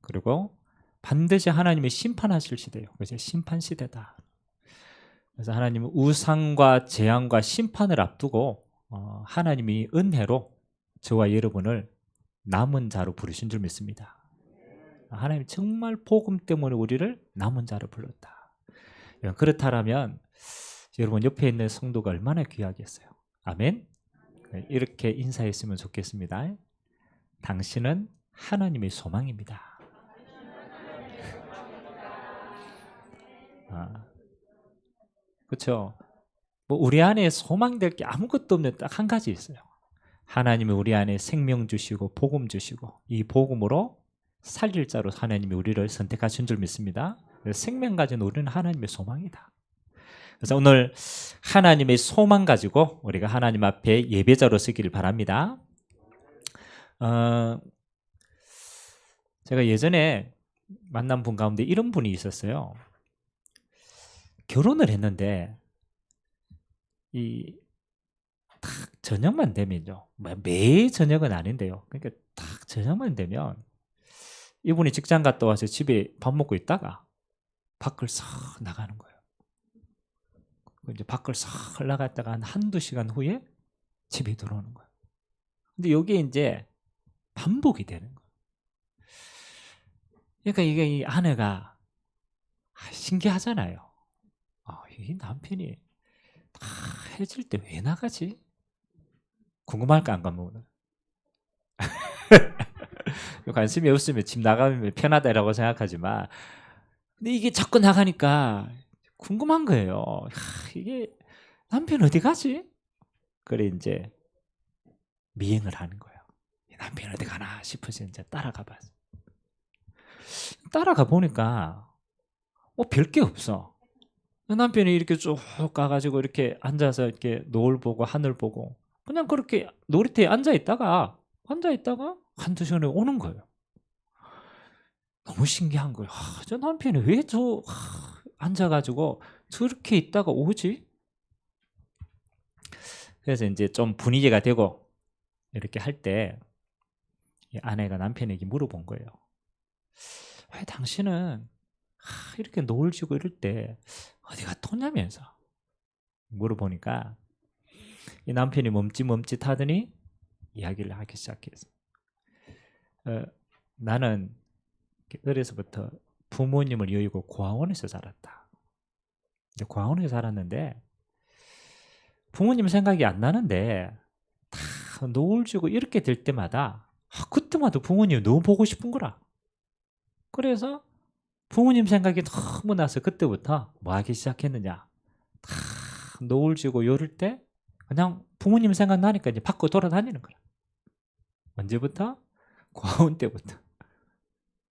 그리고 반드시 하나님이 심판하실 시대예요. 그래서 심판 시대다. 그래서 하나님은 우상과 재앙과 심판을 앞두고 하나님이 은혜로 저와 여러분을 남은 자로 부르신 줄 믿습니다. 하나님 정말 복음 때문에 우리를 남은 자로 불렀다. 그렇다면 여러분 옆에 있는 성도가 얼마나 귀하겠어요. 아멘. 이렇게 인사했으면 좋겠습니다. 당신은 하나님의 소망입니다. 그렇죠. 뭐 우리 안에 소망될 게 아무것도 없는 딱 한 가지 있어요. 하나님이 우리 안에 생명 주시고 복음 주시고 이 복음으로 살릴 자로 하나님이 우리를 선택하신 줄 믿습니다. 생명 가진 우리는 하나님의 소망이다. 그래서 오늘 하나님의 소망 가지고 우리가 하나님 앞에 예배자로 서기를 바랍니다. 제가 예전에 만난 분 가운데 이런 분이 있었어요. 결혼을 했는데 딱 저녁만 되면요, 매일 저녁은 아닌데요, 그러니까 딱 저녁만 되면 이분이 직장 갔다 와서 집에 밥 먹고 있다가 밖을 싹 나가는 거예요. 이제 밖을 싹 나갔다가 한두 시간 후에 집에 들어오는 거예요. 근데 여기에 이제 반복이 되는 거예요. 그러니까 이게 이 아내가 신기하잖아요. 이 남편이 다 해질 때 왜 나가지? 궁금할까 안 가면 관심이 없으면 집 나가면 편하다라고 생각하지만, 근데 이게 자꾸 나가니까 궁금한 거예요. 이게 남편 어디 가지? 그래 이제 미행을 하는 거예요. 남편 어디 가나 싶어서 이제 따라가 봤어. 따라가 보니까 별게 없어. 남편이 이렇게 쭉 가가지고 이렇게 앉아서 이렇게 노을 보고 하늘 보고 그냥 그렇게 놀이터에 앉아 있다가 한두 시간에 오는 거예요. 너무 신기한 거예요. 저 남편이 왜 앉아가지고 저렇게 있다가 오지? 그래서 이제 좀 분위기가 되고 이렇게 할 때 아내가 남편에게 물어본 거예요. 왜 당신은 이렇게 노을 지고 이럴 때 어디 갔다 오냐면서 물어보니까 이 남편이 멈칫멈칫 하더니 이야기를 하기 시작했어요. 나는 어려서부터 부모님을 여의고 고아원에서 자랐다. 고아원에서 살았는데 부모님 생각이 안 나는데 다 노을 지고 이렇게 될 때마다 그때마다 부모님이 너무 보고 싶은 거라. 그래서 부모님 생각이 너무 나서 그때부터 뭐 하기 시작했느냐, 다 노을 지고 요럴 때 그냥 부모님 생각나니까 이제 밖으로 돌아다니는 거야. 언제부터? 고아원 때부터.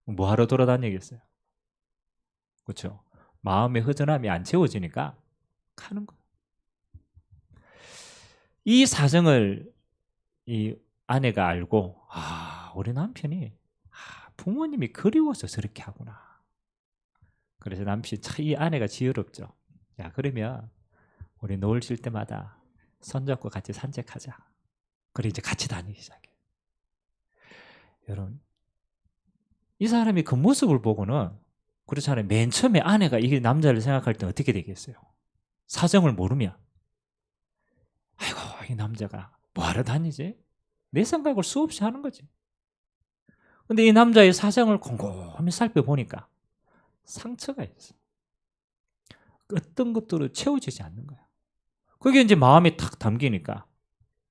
뭐 하러 돌아다니겠어요? 그렇죠? 마음의 허전함이 안 채워지니까 가는 거예요. 이 사정을 이 아내가 알고 우리 남편이 부모님이 그리워서 저렇게 하구나. 그래서 이 아내가 지혜롭죠. 야, 그러면 우리 노을 질 때마다 손잡고 같이 산책하자. 그래 이제 같이 다니기 시작해. 여러분, 이 사람이 그 모습을 보고는 그렇잖아요. 맨 처음에 아내가 이게 남자를 생각할 때 어떻게 되겠어요? 사정을 모르면 아이고 이 남자가 뭐하러 다니지? 내 생각을 수없이 하는 거지. 근데 이 남자의 사정을 곰곰이 살펴보니까 상처가 있어. 어떤 것들을 채워지지 않는 거야. 그게 이제 마음에 탁 담기니까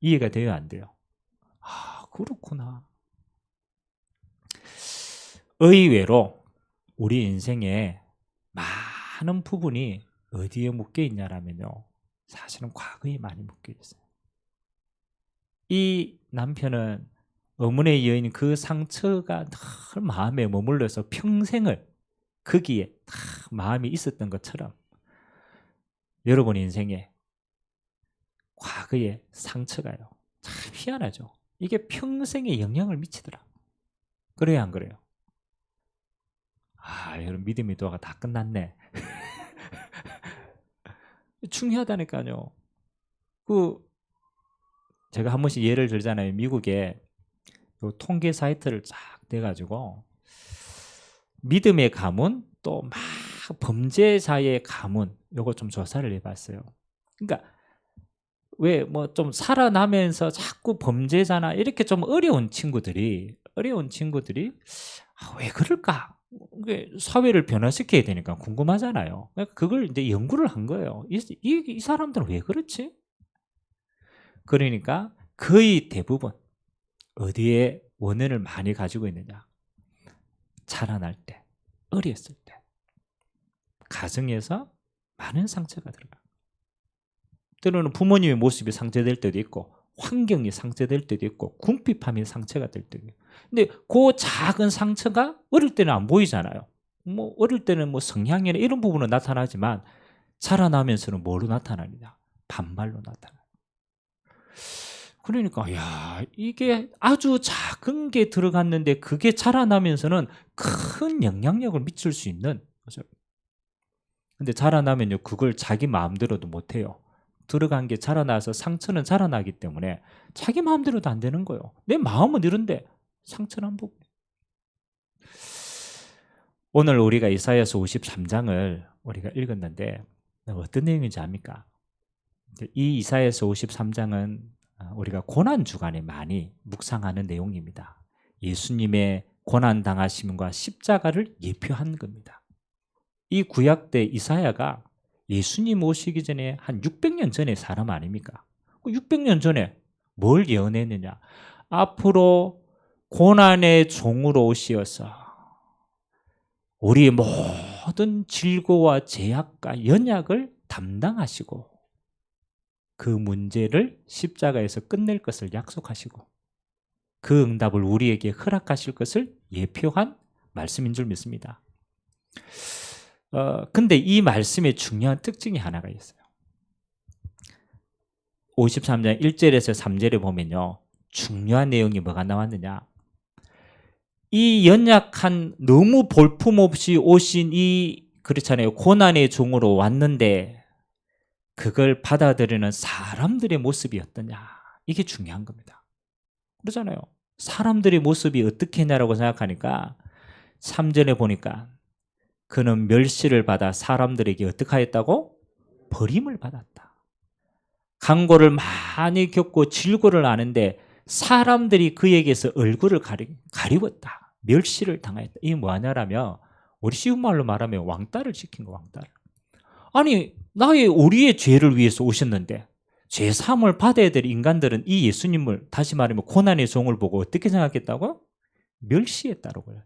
이해가 돼요, 안 돼요? 그렇구나. 의외로 우리 인생에 많은 부분이 어디에 묶여 있냐라면요, 사실은 과거에 많이 묶여 있어요. 이 남편은 어머니의 여인 그 상처가 늘 마음에 머물러서 평생을 거기에 다 마음이 있었던 것처럼 여러분 인생에 과거의 상처가요, 참 희한하죠. 이게 평생에 영향을 미치더라. 그래요, 안 그래요? 여러분 믿음의 도화가 다 끝났네. 중요하다니까요. 제가 한 번씩 예를 들잖아요. 미국에 통계 사이트를 쫙 내가지고 믿음의 가문, 또 막 범죄자의 가문, 요거 좀 조사를 해봤어요. 그러니까 왜 뭐 좀 살아나면서 자꾸 범죄자나 이렇게 좀 어려운 친구들이 왜 그럴까? 이게 사회를 변화시켜야 되니까 궁금하잖아요. 그러니까 그걸 이제 연구를 한 거예요. 이 사람들은 왜 그렇지? 그러니까 거의 대부분 어디에 원인을 많이 가지고 있느냐? 자라날 때, 어렸을 때, 가정에서 많은 상처가 들어가. 때로는 부모님의 모습이 상처될 때도 있고, 환경이 상처될 때도 있고, 궁핍함이 상처가 될 때도 있고. 근데 그 작은 상처가 어릴 때는 안 보이잖아요. 뭐 어릴 때는 뭐 성향이나 이런 부분은 나타나지만 자라나면서는 뭐로 나타나느냐? 반발로 나타나. 그러니까 야, 이게 아주 작은 게 들어갔는데 그게 자라나면서는 큰 영향력을 미칠 수 있는 거죠. 근데 자라나면요, 그걸 자기 마음대로도 못 해요. 들어간 게 자라나서 상처는 자라나기 때문에 자기 마음대로도 안 되는 거예요. 내 마음은 이런데 상처는 안 보고. 오늘 우리가 이사야서 53장을 우리가 읽었는데 어떤 내용인지 압니까? 이 이사야서 53장은 우리가 고난 주간에 많이 묵상하는 내용입니다. 예수님의 고난 당하심과 십자가를 예표한 겁니다. 이 구약 때 이사야가 예수님 오시기 전에 한 600년 전의 사람 아닙니까? 600년 전에 뭘 예언했느냐? 앞으로 고난의 종으로 오시어서 우리의 모든 질고와 제약과 연약을 담당하시고 그 문제를 십자가에서 끝낼 것을 약속하시고 그 응답을 우리에게 허락하실 것을 예표한 말씀인 줄 믿습니다. 근데 이 말씀의 중요한 특징이 하나가 있어요. 53장 1절에서 3절에 보면요, 중요한 내용이 뭐가 나왔느냐? 이 연약한 너무 볼품없이 오신 이 그렇잖아요, 고난의 종으로 왔는데 그걸 받아들이는 사람들의 모습이 어떠냐? 이게 중요한 겁니다. 그러잖아요. 사람들의 모습이 어떻게 했냐라고 생각하니까 3절에 보니까 그는 멸시를 받아 사람들에게 어떻게 하였다고? 버림을 받았다. 강고를 많이 겪고 질고를 아는데 사람들이 그에게서 얼굴을 가리웠다. 멸시를 당하였다. 이게 뭐냐라면 우리 쉬운 말로 말하면 왕따를 시킨 거, 왕따를. 아니, 우리의 죄를 위해서 오셨는데 죄 사함을 받아야 될 인간들은 이 예수님을, 다시 말하면 고난의 종을 보고 어떻게 생각했다고? 멸시했다라고 해요.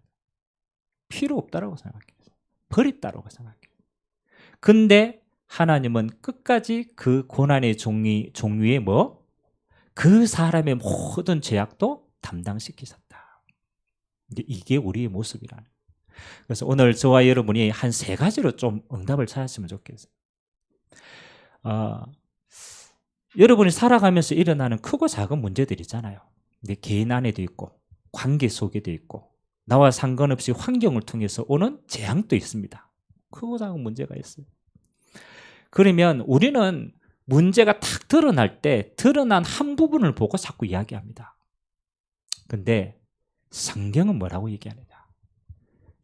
필요 없다라고 생각했어요. 버렸다라고 생각해요. 근데 하나님은 끝까지 그 고난의 종류의 그 사람의 모든 죄악도 담당시키셨다. 이게 우리의 모습이라는. 그래서 오늘 저와 여러분이 한 3가지로 좀 응답을 찾았으면 좋겠어요. 여러분이 살아가면서 일어나는 크고 작은 문제들이 있잖아요. 내 개인 안에도 있고 관계 속에도 있고 나와 상관없이 환경을 통해서 오는 재앙도 있습니다. 크고 작은 문제가 있어요. 그러면 우리는 문제가 탁 드러날 때 드러난 한 부분을 보고 자꾸 이야기합니다. 근데 성경은 뭐라고 얘기하느냐?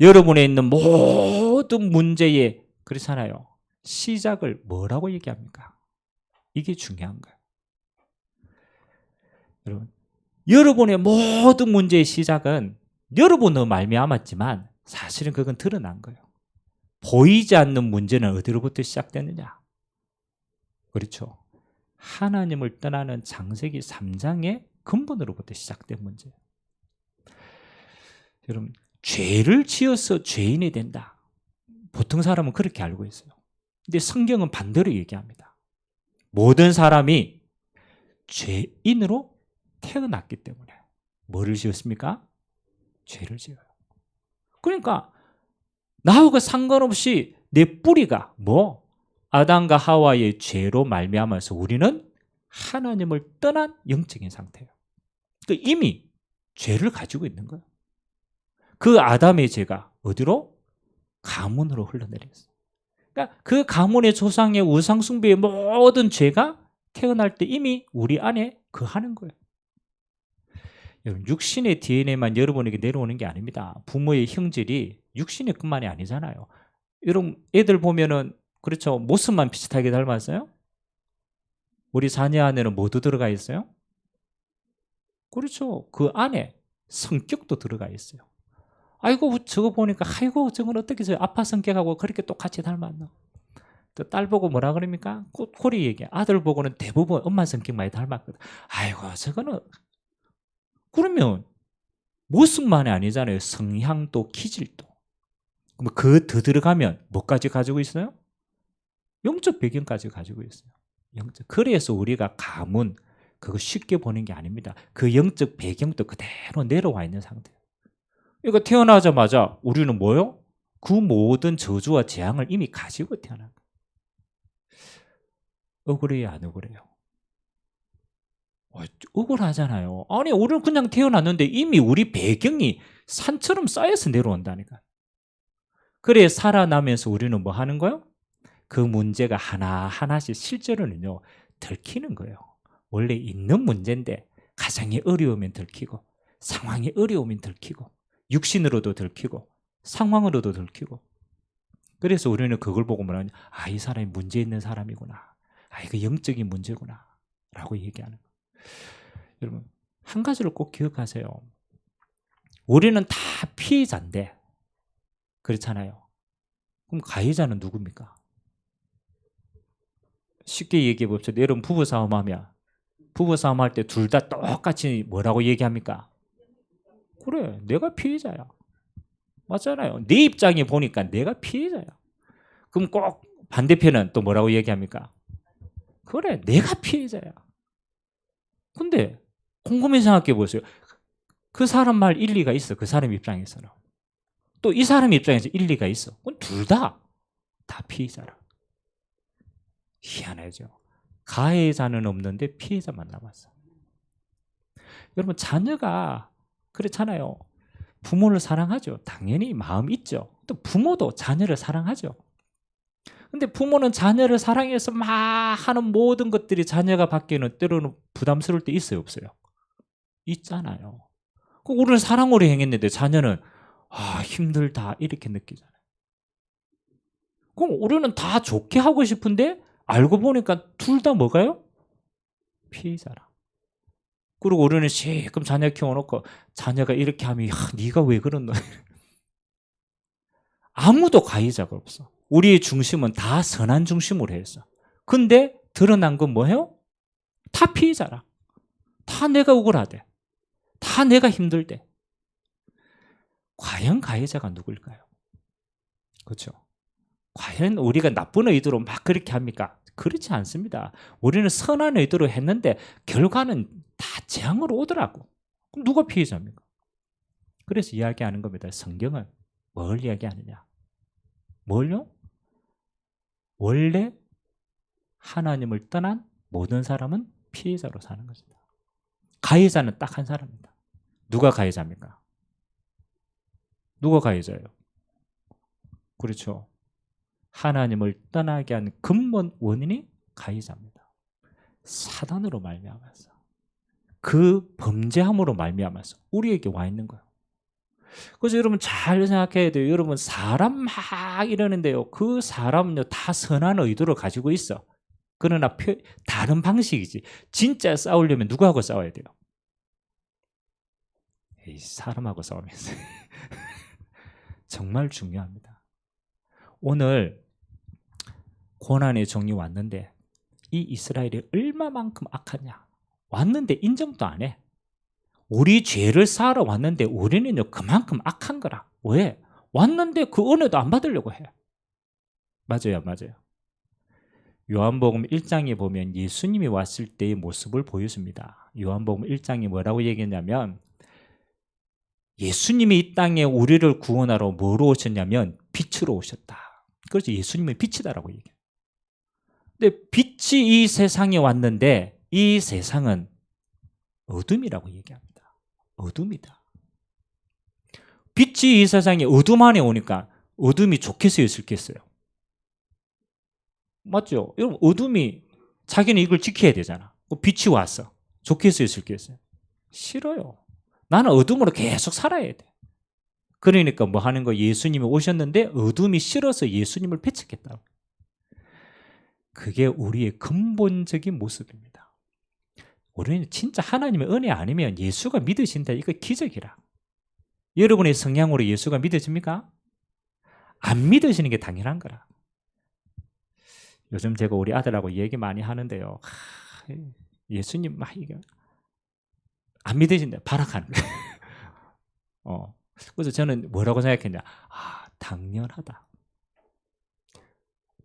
여러분에 있는 모든 문제의, 그렇잖아요, 시작을 뭐라고 얘기합니까? 이게 중요한 거예요. 여러분, 여러분의 모든 문제의 시작은 여러분으로 말미암았지만 사실은 그건 드러난 거예요. 보이지 않는 문제는 어디로부터 시작되느냐? 그렇죠. 하나님을 떠나는 창세기 3장의 근본으로부터 시작된 문제예요. 여러분, 죄를 지어서 죄인이 된다. 보통 사람은 그렇게 알고 있어요. 근데 성경은 반대로 얘기합니다. 모든 사람이 죄인으로 태어났기 때문에 뭐를 지었습니까? 죄를 지어요. 그러니까 나하고 상관없이 내 뿌리가 아담과 하와의 죄로 말미암아서 우리는 하나님을 떠난 영적인 상태예요. 그러니까 이미 죄를 가지고 있는 거예요. 그 아담의 죄가 어디로? 가문으로 흘러내렸어요. 그러니까 그 가문의 조상의 우상 숭배의 모든 죄가 태어날 때 이미 우리 안에 거하는 거예요. 여러분, 육신의 DNA만 여러분에게 내려오는 게 아닙니다. 부모의 형질이 육신이 뿐만이 아니잖아요. 여러분 애들 보면은 그렇죠. 모습만 비슷하게 닮았어요? 우리 자녀 안에는 뭐도 들어가 있어요? 그렇죠. 그 안에 성격도 들어가 있어요. 아이고 저거 보니까 아이고 저건 어떻게 저 아빠 성격하고 그렇게 똑같이 닮았노. 또 딸 보고 뭐라 그럽니까? 꼬리 얘기. 아들 보고는 대부분 엄마 성격 많이 닮았거든. 아이고 저거는 그러면 모습만이 아니잖아요. 성향도 기질도. 그럼 그 더 들어가면 뭐까지 가지고 있어요? 영적 배경까지 가지고 있어요. 영적. 그래서 우리가 가문 그거 쉽게 보는 게 아닙니다. 그 영적 배경도 그대로 내려와 있는 상태예요. 그러니까 태어나자마자 우리는 뭐요? 그 모든 저주와 재앙을 이미 가지고 태어난 거예요. 억울해요, 안 억울해요? 억울하잖아요. 아니 우리는 그냥 태어났는데 이미 우리 배경이 산처럼 쌓여서 내려온다니까. 그래 살아나면서 우리는 뭐 하는 거예요? 그 문제가 하나하나씩 실제로는요 들키는 거예요. 원래 있는 문제인데 가정이 어려우면 들키고 상황이 어려우면 들키고 육신으로도 들키고 상황으로도 들키고. 그래서 우리는 그걸 보고 뭐라냐, 아, 이 사람이 문제 있는 사람이구나, 아, 이거 영적인 문제구나 라고 얘기하는 거예요. 여러분 한 가지를 꼭 기억하세요. 우리는 다 피해자인데 그렇잖아요. 그럼 가해자는 누굽니까? 쉽게 얘기해 봅시다. 여러분 부부싸움 하면 부부싸움 할 때 둘 다 똑같이 뭐라고 얘기합니까? 그래 내가 피해자야. 맞잖아요. 내 입장에 보니까 내가 피해자야. 그럼 꼭 반대편은 또 뭐라고 얘기합니까? 그래 내가 피해자야. 근데 곰곰이 생각해 보세요. 그 사람 말 일리가 있어. 그 사람 입장에서는. 또 이 사람 입장에서 일리가 있어. 그건 둘 다 피해자라. 희한하죠. 가해자는 없는데 피해자만 남았어. 여러분 자녀가 그렇잖아요. 부모를 사랑하죠. 당연히 마음 있죠. 또 부모도 자녀를 사랑하죠. 근데 부모는 자녀를 사랑해서 막 하는 모든 것들이 자녀가 받기에는 때로는 부담스러울 때 있어요, 없어요? 있잖아요. 우리는 사랑으로 행했는데 자녀는 아 힘들다 이렇게 느끼잖아요. 그럼 우리는 다 좋게 하고 싶은데 알고 보니까 둘 다 뭐가요? 피해자라. 그리고 우리는 실컷 자녀 키워놓고 자녀가 이렇게 하면 야, 네가 왜 그러노? 아무도 가해자가 없어. 우리의 중심은 다 선한 중심으로 했어. 근데 드러난 건 뭐예요? 다 피해자라. 다 내가 억울하대. 다 내가 힘들대. 과연 가해자가 누굴까요? 그렇죠? 과연 우리가 나쁜 의도로 막 그렇게 합니까? 그렇지 않습니다. 우리는 선한 의도로 했는데 결과는 다 재앙으로 오더라고. 그럼 누가 피해자입니까? 그래서 이야기하는 겁니다. 성경은 뭘 이야기하느냐? 뭘요? 원래 하나님을 떠난 모든 사람은 피해자로 사는 것입니다. 가해자는 딱 한 사람입니다. 누가 가해자입니까? 누가 가해자예요? 그렇죠. 하나님을 떠나게 한 근본 원인이 가해자입니다. 사단으로 말미암아서 그 범죄함으로 말미암아서 우리에게 와 있는 거예요. 그래서 여러분 잘 생각해야 돼요. 여러분 사람 막 이러는데요. 그 사람은요 다 선한 의도를 가지고 있어. 그러나 다른 방식이지. 진짜 싸우려면 누구하고 싸워야 돼요? 에이, 사람하고 싸우면서. 정말 중요합니다. 오늘 고난의 종이 왔는데 이 이스라엘이 얼마만큼 악하냐. 왔는데 인정도 안 해. 우리 죄를 사러 왔는데 우리는요 그만큼 악한 거라. 왜? 왔는데 그 은혜도 안 받으려고 해. 맞아요, 맞아요. 요한복음 1장에 보면 예수님이 왔을 때의 모습을 보여줍니다. 요한복음 1장에 뭐라고 얘기했냐면 예수님이 이 땅에 우리를 구원하러 뭐로 오셨냐면 빛으로 오셨다. 그래서 예수님은 빛이다라고 얘기해요. 근데 빛이 이 세상에 왔는데 이 세상은 어둠이라고 얘기합니다. 어둠이다. 빛이 이 세상에 어둠 안에 오니까 어둠이 좋게 쓰였을겠어요? 맞죠? 여러분 어둠이 자기는 이걸 지켜야 되잖아. 빛이 왔어. 좋게 쓰였을겠어요? 싫어요. 나는 어둠으로 계속 살아야 돼. 그러니까 뭐 하는 거, 예수님이 오셨는데 어둠이 싫어서 예수님을 배척했다. 그게 우리의 근본적인 모습입니다. 우리는 진짜 하나님의 은혜 아니면 예수가 믿으신다, 이거 기적이라. 여러분의 성향으로 예수가 믿어집니까? 안 믿으시는 게 당연한 거라. 요즘 제가 우리 아들하고 얘기 많이 하는데요. 예수님 막 이게 안 믿으신다, 발악하는 거예요. 그래서 저는 뭐라고 생각했냐? 당연하다.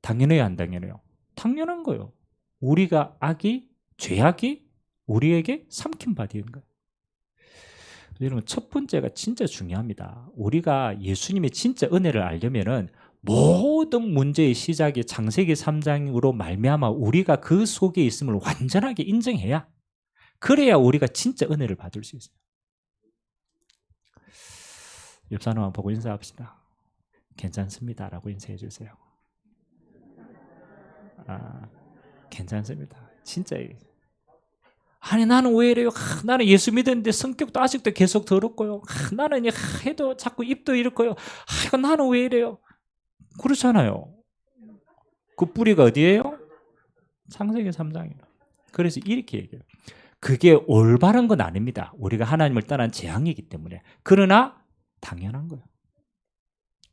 당연해요, 안 당연해요? 당연한 거예요. 우리가 죄악이 우리에게 삼킨 바 되는 거예요. 여러분, 첫 번째가 진짜 중요합니다. 우리가 예수님의 진짜 은혜를 알려면은 모든 문제의 시작이 창세기 3장으로 말미암아 우리가 그 속에 있음을 완전하게 인정해야, 그래야 우리가 진짜 은혜를 받을 수 있어요. 옆 사람 보고 인사합시다. 괜찮습니다 라고 인사해 주세요. 괜찮습니다. 진짜. 아니, 나는 왜 이래요? 나는 예수 믿었는데 성격도 아직도 계속 더럽고요. 나는 해도 자꾸 입도 이렇고요. 이거 나는 왜 이래요? 그렇잖아요. 그 뿌리가 어디예요? 창세기 3장이에요. 그래서 이렇게 얘기해요. 그게 올바른 건 아닙니다. 우리가 하나님을 떠난 재앙이기 때문에. 그러나 당연한 거예요.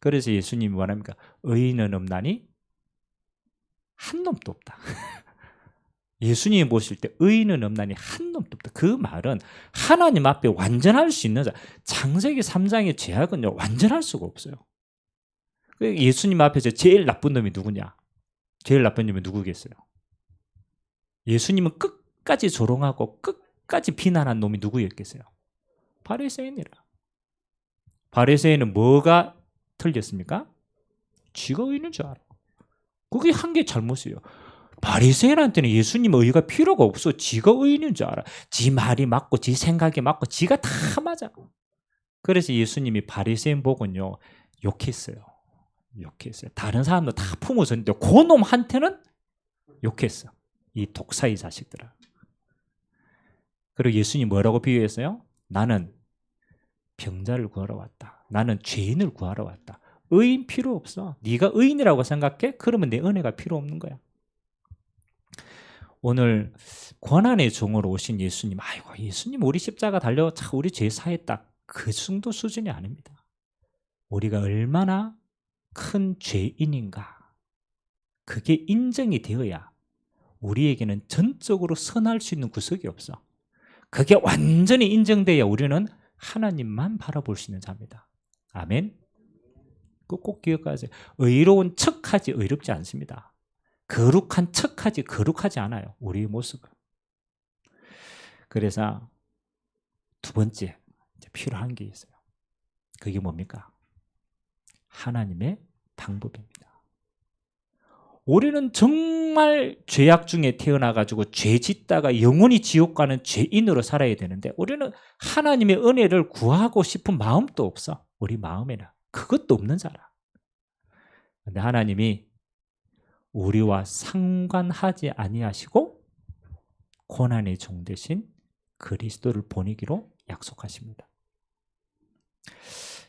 그래서 예수님이 뭐랍니까? 의인은 없나니 한 놈도 없다. 예수님이 보실 때 의인은 없나니 한 놈도 없다. 그 말은 하나님 앞에 완전할 수 있는 자. 창세기 3장의 죄악은요, 완전할 수가 없어요. 예수님 앞에서 제일 나쁜 놈이 누구냐? 제일 나쁜 놈이 누구겠어요? 예수님은 끝까지 조롱하고 끝까지 비난한 놈이 누구였겠어요? 바리새인이라. 바리새인은 뭐가 틀렸습니까? 지가 의인인 줄 알아. 그게 한 개 잘못이에요. 바리새인한테는 예수님의 의가 필요가 없어. 지가 의인인 줄 알아. 지 말이 맞고 지 생각이 맞고 지가 다 맞아. 그래서 예수님이 바리새인 보고는요, 욕했어요. 다른 사람도 다 품어줬는데 그 놈한테는 욕했어. 이 독사의 자식들아. 그리고 예수님 뭐라고 비유했어요? 나는 병자를 구하러 왔다. 나는 죄인을 구하러 왔다. 의인 필요 없어. 네가 의인이라고 생각해? 그러면 내 은혜가 필요 없는 거야. 오늘 고난의 종으로 오신 예수님, 아이고 예수님 우리 십자가 달려 우리 죄 사했다, 그 정도 수준이 아닙니다. 우리가 얼마나 큰 죄인인가, 그게 인정이 되어야 우리에게는 전적으로 선할 수 있는 구석이 없어. 그게 완전히 인정돼야 우리는 하나님만 바라볼 수 있는 자입니다. 아멘. 꼭 기억하세요. 의로운 척하지 의롭지 않습니다. 거룩한 척하지 거룩하지 않아요, 우리의 모습은. 그래서 두 번째 필요한 게 있어요. 그게 뭡니까? 하나님의 방법입니다. 우리는 정말 죄악 중에 태어나가지고 죄 짓다가 영원히 지옥 가는 죄인으로 살아야 되는데, 우리는 하나님의 은혜를 구하고 싶은 마음도 없어. 우리 마음에는 그것도 없는 자라. 근데 하나님이 우리와 상관하지 아니하시고 고난의 종 되신 그리스도를 보내기로 약속하십니다.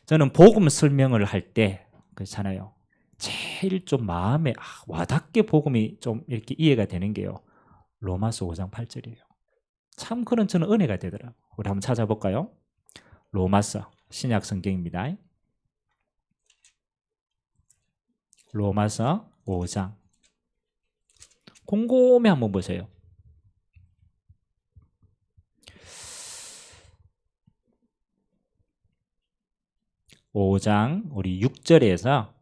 저는 복음 설명을 할 때 그렇잖아요, 제일 좀 마음에 와닿게 복음이 좀 이렇게 이해가 되는 게요, 로마서 5장 8절이에요. 참 그런 저는 은혜가 되더라고요. 우리 한번 찾아볼까요? 로마서, 신약 성경입니다. 로마서 5장. 곰곰이 한번 보세요. 5장 우리 6절에서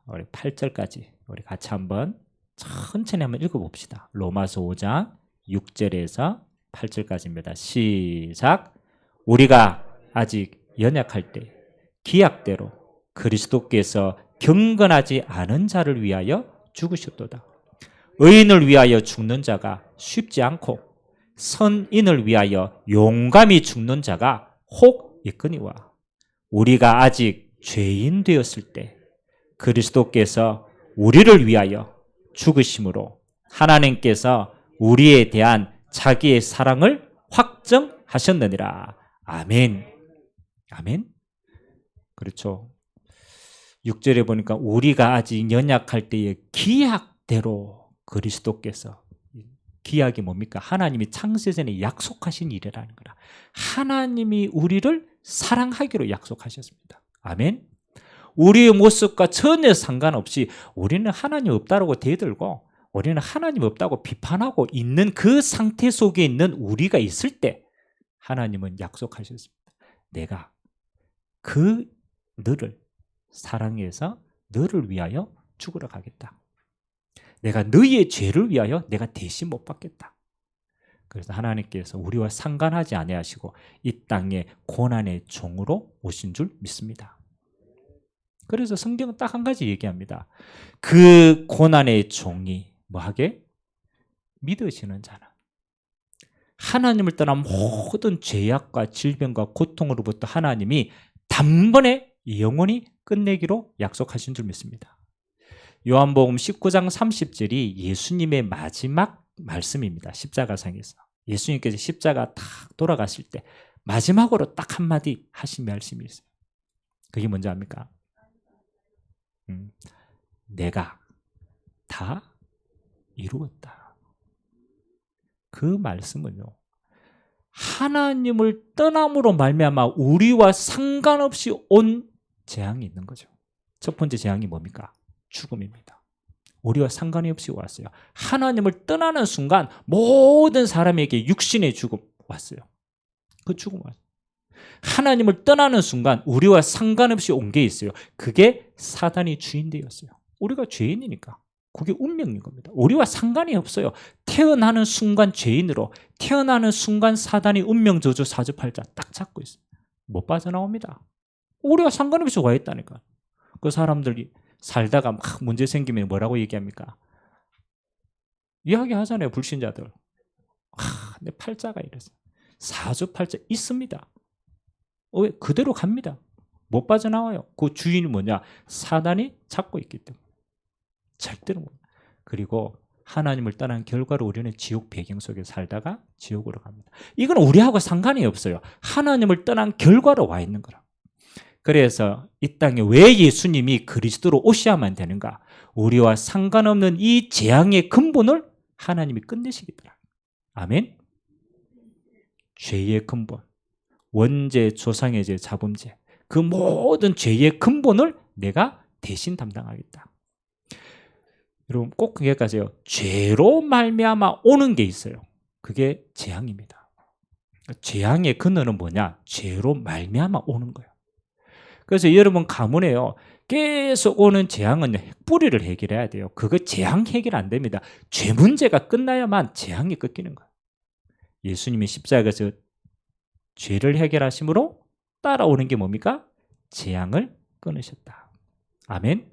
우리 8절까지 우리 같이 한번 천천히 한번 읽어봅시다. 로마서 5장 6절에서 8절까지입니다. 시작. 우리가 아직 연약할 때 기약대로 그리스도께서 경건하지 않은 자를 위하여 죽으셨도다. 의인을 위하여 죽는 자가 쉽지 않고 선인을 위하여 용감히 죽는 자가 혹 있거니와, 우리가 아직 죄인 되었을 때 그리스도께서 우리를 위하여 죽으심으로 하나님께서 우리에 대한 자기의 사랑을 확정하셨느니라. 아멘. 아멘. 그렇죠. 6절에 보니까 우리가 아직 연약할 때에 기약대로 그리스도께서, 기약이 뭡니까? 하나님이 창세전에 약속하신 일이라는 거라. 하나님이 우리를 사랑하기로 약속하셨습니다. 아멘. 우리의 모습과 전혀 상관없이 우리는 하나님 없다고 대들고 우리는 하나님 없다고 비판하고 있는 그 상태 속에 있는 우리가 있을 때 하나님은 약속하셨습니다. 내가 너를 사랑해서 너를 위하여 죽으러 가겠다. 내가 너의 죄를 위하여 내가 대신 못 받겠다. 그래서 하나님께서 우리와 상관하지 아니하시고 이 땅에 고난의 종으로 오신 줄 믿습니다. 그래서 성경은 딱 한 가지 얘기합니다. 그 고난의 종이 뭐하게? 믿으시는 자는 하나님을 떠난 모든 죄악과 질병과 고통으로부터 하나님이 단번에 영원히 끝내기로 약속하신 줄 믿습니다. 요한복음 19장 30절이 예수님의 마지막 말씀입니다. 십자가상에서 예수님께서 십자가 딱 돌아가실 때 마지막으로 딱 한마디 하신 말씀이 있어요. 그게 뭔지 압니까? 내가 다 이루었다. 그 말씀은요, 하나님을 떠남으로 말미암아 우리와 상관없이 온 재앙이 있는 거죠. 첫 번째 재앙이 뭡니까? 죽음입니다. 우리와 상관이 없이 왔어요. 하나님을 떠나는 순간 모든 사람에게 육신의 죽음 왔어요. 그 죽음 왔어요. 하나님을 떠나는 순간 우리와 상관없이 온 게 있어요. 그게 사단이 주인 되었어요. 우리가 죄인이니까 그게 운명인 겁니다. 우리와 상관이 없어요. 태어나는 순간 죄인으로, 태어나는 순간 사단이 운명 저주 사주팔자 딱 잡고 있어요. 못 빠져나옵니다. 우리와 상관없이 와 있다니까. 그 사람들이 살다가 막 문제 생기면 뭐라고 얘기합니까? 이야기하잖아요. 불신자들. 내 팔자가 이래서. 사주팔자 있습니다. 왜? 그대로 갑니다. 못 빠져나와요. 그 주인이 뭐냐? 사단이 잡고 있기 때문에. 절대로 못. 그리고 하나님을 떠난 결과로 우리는 지옥 배경 속에 살다가 지옥으로 갑니다. 이건 우리하고 상관이 없어요. 하나님을 떠난 결과로 와 있는 거라. 그래서 이 땅에 왜 예수님이 그리스도로 오셔야만 되는가? 우리와 상관없는 이 재앙의 근본을 하나님이 끝내시겠더라. 아멘. 죄의 근본, 원죄, 조상의 죄, 자범죄, 그 모든 죄의 근본을 내가 대신 담당하겠다. 여러분 꼭 기억하세요. 죄로 말미암아 오는 게 있어요. 그게 재앙입니다. 재앙의 근원은 뭐냐? 죄로 말미암아 오는 거예요. 그래서 여러분 가문에요, 계속 오는 재앙은 뿌리를 해결해야 돼요. 그거 재앙 해결 안 됩니다. 죄 문제가 끝나야만 재앙이 끊기는 거예요. 예수님이 십자가에서 죄를 해결하심으로 따라오는 게 뭡니까? 재앙을 끊으셨다. 아멘.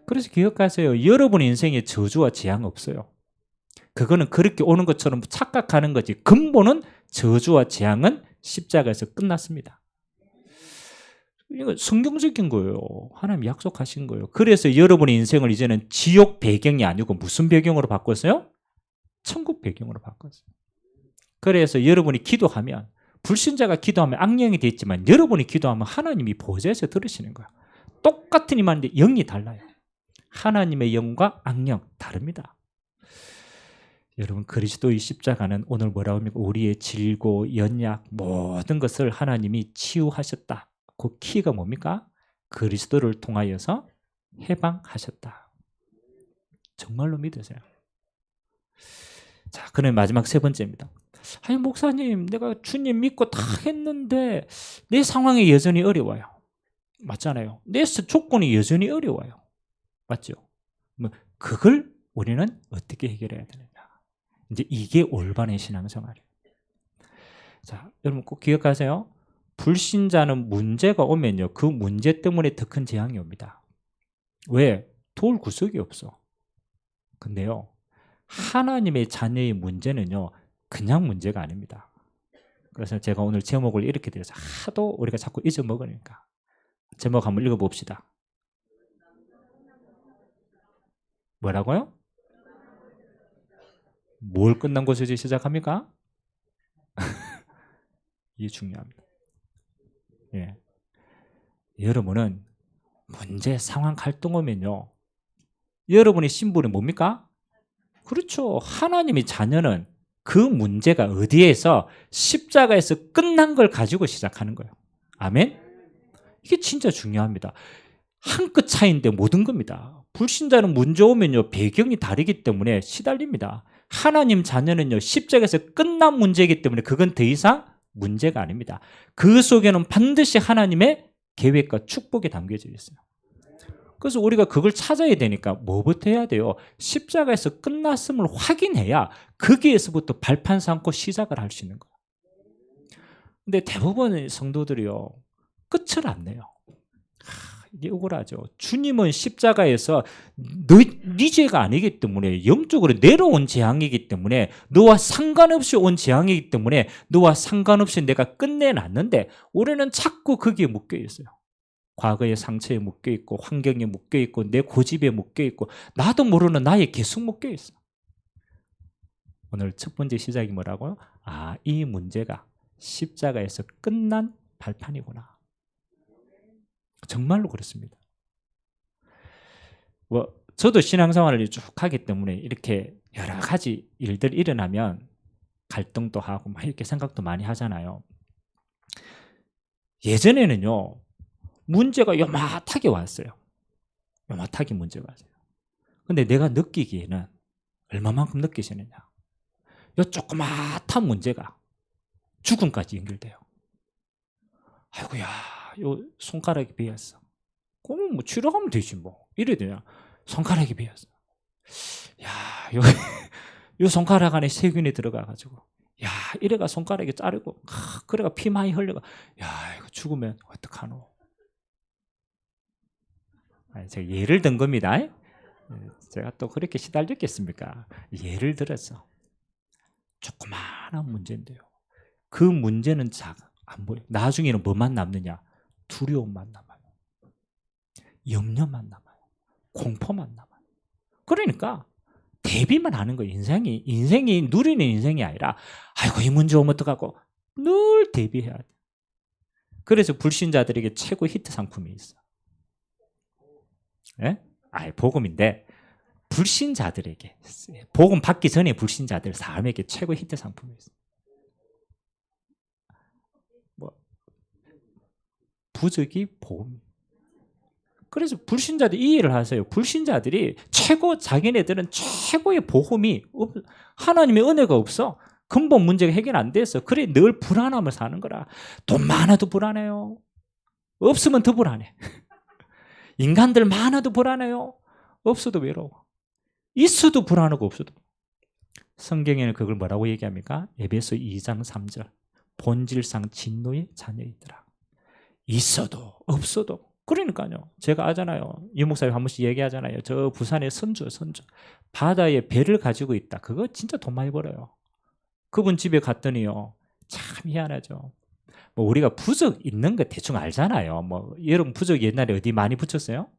그래서 기억하세요. 여러분 인생에 저주와 재앙 없어요. 그거는 그렇게 오는 것처럼 착각하는 거지. 근본은 저주와 재앙은 십자가에서 끝났습니다. 이거 성경적인 거예요. 하나님 약속하신 거예요. 그래서 여러분의 인생을 이제는 지옥 배경이 아니고 무슨 배경으로 바꿨어요? 천국 배경으로 바꿨어요. 그래서 여러분이 기도하면, 불신자가 기도하면 악령이 돼 있지만 여러분이 기도하면 하나님이 보좌에서 들으시는 거야. 똑같은 이만인데 영이 달라요. 하나님의 영과 악령 다릅니다. 여러분 그리스도의 십자가는 오늘 뭐라고 합니까? 우리의 질고 연약 모든 것을 하나님이 치유하셨다. 그 키가 뭡니까? 그리스도를 통하여서 해방하셨다. 정말로 믿으세요. 자, 그럼 마지막 세 번째입니다. 아니 목사님, 내가 주님 믿고 다 했는데 내 상황이 여전히 어려워요. 맞잖아요. 내 조건이 여전히 어려워요. 맞죠? 그걸 우리는 어떻게 해결해야 되느냐? 이제 이게 올바른 신앙생활이에요. 자, 여러분 꼭 기억하세요. 불신자는 문제가 오면요, 그 문제 때문에 더 큰 재앙이 옵니다. 왜? 도울 구석이 없어. 근데요, 하나님의 자녀의 문제는요, 그냥 문제가 아닙니다. 그래서 제가 오늘 제목을 이렇게 드려서 하도 우리가 자꾸 잊어먹으니까 제목 한번 읽어봅시다. 뭐라고요? 뭘 끝난 곳에서 시작합니까? 이게 중요합니다. 예. 여러분은 문제 상황 갈등 오면요, 여러분의 신분이 뭡니까? 그렇죠. 하나님의 자녀는 그 문제가 어디에서 십자가에서 끝난 걸 가지고 시작하는 거예요. 아멘? 이게 진짜 중요합니다. 한 끗 차이인데 모든 겁니다. 불신자는 문제 오면요, 배경이 다르기 때문에 시달립니다. 하나님 자녀는요, 십자가에서 끝난 문제이기 때문에 그건 더 이상 문제가 아닙니다. 그 속에는 반드시 하나님의 계획과 축복이 담겨져 있어요. 그래서 우리가 그걸 찾아야 되니까 뭐부터 해야 돼요? 십자가에서 끝났음을 확인해야 거기에서부터 발판 삼고 시작을 할 수 있는 거예요. 근데 대부분의 성도들이요, 끝을 안 내요. 이게 억울하죠. 주님은 십자가에서 네 죄가 아니기 때문에, 영적으로 내려온 재앙이기 때문에, 너와 상관없이 온 재앙이기 때문에 너와 상관없이 내가 끝내놨는데 우리는 자꾸 거기에 묶여 있어요. 과거의 상처에 묶여 있고, 환경에 묶여 있고, 내 고집에 묶여 있고, 나도 모르는 나에 계속 묶여 있어. 오늘 첫 번째 시작이 뭐라고요? 이 문제가 십자가에서 끝난 발판이구나. 정말로 그렇습니다. 저도 신앙생활을 쭉 하기 때문에 이렇게 여러 가지 일들이 일어나면 갈등도 하고 막 이렇게 생각도 많이 하잖아요. 예전에는요, 문제가 요만하게 왔어요. 요만하게 문제가 왔어요. 근데 내가 느끼기에는 얼마만큼 느끼시느냐? 요 조그맣한 문제가 죽음까지 연결돼요. 아이고야, 요 손가락이 베었어. 그럼 뭐 치료하면 되지 뭐. 이래야 되냐? 손가락이 베었어. 야, 요 손가락 안에 세균이 들어가가지고, 야, 이래가 손가락이 자르고, 그래가 피 많이 흘려가, 야, 이거 죽으면 어떡하노? 제가 예를 든 겁니다. 제가 또 그렇게 시달렸겠습니까? 예를 들어서 조그마한 문제인데요, 그 문제는 안 보여. 나중에는 뭐만 남느냐? 두려움만 남아요. 염려만 남아요. 공포만 남아요. 그러니까 대비만 하는 거예요. 인생이 누리는 인생이 아니라, 아이고 이 문제 오면 어떡하고, 늘 대비해야 돼. 그래서 불신자들에게 최고 히트 상품이 있어. 예? 복음인데 불신자들에게, 복음 받기 전에 불신자들 사람에게 최고 히트 상품이 있어. 부적이 복음. 그래서 불신자들이 이해를 하세요. 불신자들이 자기네들은 최고의 복음이 하나님의 은혜가 없어. 근본 문제가 해결 안 돼서 그래 늘 불안함을 사는 거라. 돈 많아도 불안해요. 없으면 더 불안해. 인간들 많아도 불안해요. 없어도 외로워. 있어도 불안하고 없어도. 성경에는 그걸 뭐라고 얘기합니까? 에베소 2장 3절. 본질상 진노의 자녀이더라. 있어도 없어도. 그러니까요. 제가 아잖아요. 유 목사님 한 번씩 얘기하잖아요. 저 부산의 선주. 바다에 배를 가지고 있다. 그거 진짜 돈 많이 벌어요. 그분 집에 갔더니요, 참 희한하죠. 뭐 우리가 부적 있는 거 대충 알잖아요. 뭐 여러분 부적 옛날에 어디 많이 붙였어요?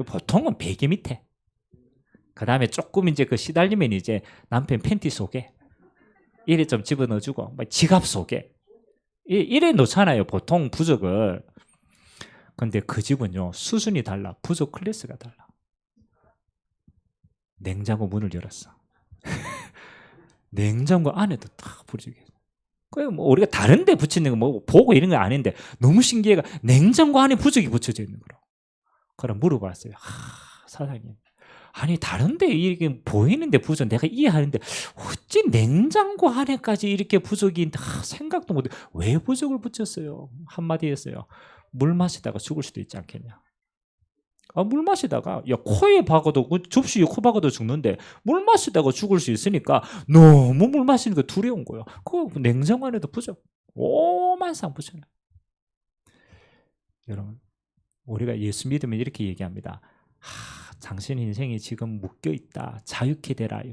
보통은 베개 밑에. 그 다음에 조금 이제 그 시달리면 이제 남편 팬티 속에 이래 좀 집어넣어주고, 지갑 속에 이래 놓잖아요. 보통 부적을. 근데 그 집은요, 수준이 달라. 부적 클래스가 달라. 냉장고 문을 열었어. 냉장고 안에도 다 부적이 있어. 뭐 우리가 다른 데 붙이는 거 뭐 보고 이런 거 아닌데 너무 신기해가 냉장고 안에 부적이 붙여져 있는 거라고. 그럼 물어봤어요. 사장님, 아니 다른 데 이렇게 보이는데 부적 내가 이해하는데 어찌 냉장고 안에까지 이렇게 부적이 생각도 못해. 왜 부적을 붙였어요? 한마디 했어요. 물 마시다가 죽을 수도 있지 않겠냐. 물 마시다가, 코에 박아도, 접시에 코 박아도 죽는데 물 마시다가 죽을 수 있으니까 너무 물 마시는 거 두려운 거예요. 그 냉장고 안에도 부적 오만상 붙여놔요. 여러분, 우리가 예수 믿으면 이렇게 얘기합니다. 당신 인생이 지금 묶여있다. 자유케 되라.